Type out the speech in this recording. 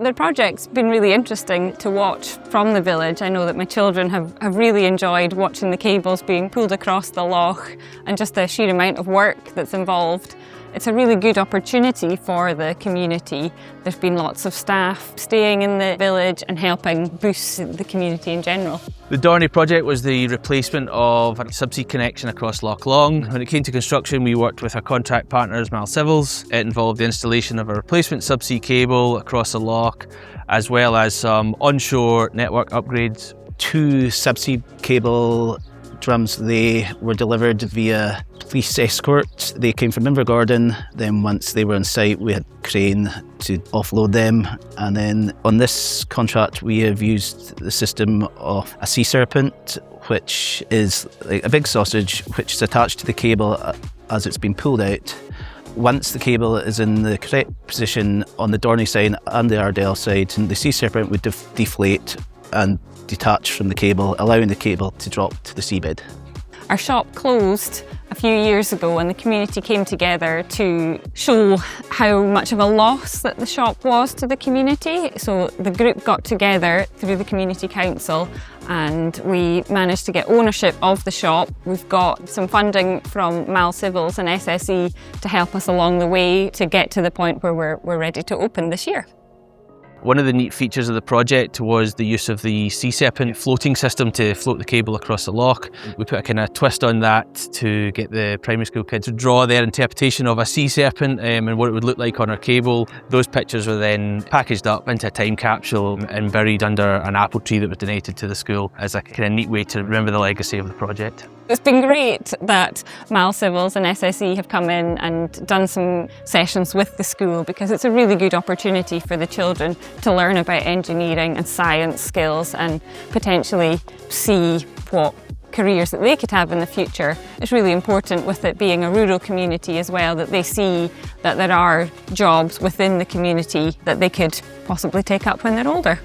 The project's been really interesting to watch from the village. I know that my children have really enjoyed watching the cables being pulled across the loch and just the sheer amount of work that's involved. It's a really good opportunity for the community. There's been lots of staff staying in the village and helping boost the community in general. The Dornie project was the replacement of a subsea connection across Loch Long. When it came to construction, we worked with our contract partners, Mal Civils. It involved the installation of a replacement subsea cable across the loch, as well as some onshore network upgrades. 2 subsea cable drums, they were delivered via police escort. They came from Invergordon. Then once they were on site, we had a crane to offload them. And then on this contract, we have used the system of a sea serpent, which is like a big sausage which is attached to the cable as it's been pulled out. Once the cable is in the correct position on the Dornie side and the Ardell side, the sea serpent would deflate and detach from the cable, allowing the cable to drop to the seabed. Our shop closed a few years ago and the community came together to show how much of a loss that the shop was to the community. So the group got together through the community council and we managed to get ownership of the shop. We've got some funding from Mal Civils and SSE to help us along the way to get to the point where we're ready to open this year. One of the neat features of the project was the use of the sea serpent floating system to float the cable across the loch. We put a kind of twist on that to get the primary school kids to draw their interpretation of a sea serpent and what it would look like on our cable. Those pictures were then packaged up into a time capsule and buried under an apple tree that was donated to the school as a kind of neat way to remember the legacy of the project. It's been great that Mal Civils and SSE have come in and done some sessions with the school because it's a really good opportunity for the children to learn about engineering and science skills and potentially see what careers that they could have in the future. It's really important with it being a rural community as well that they see that there are jobs within the community that they could possibly take up when they're older.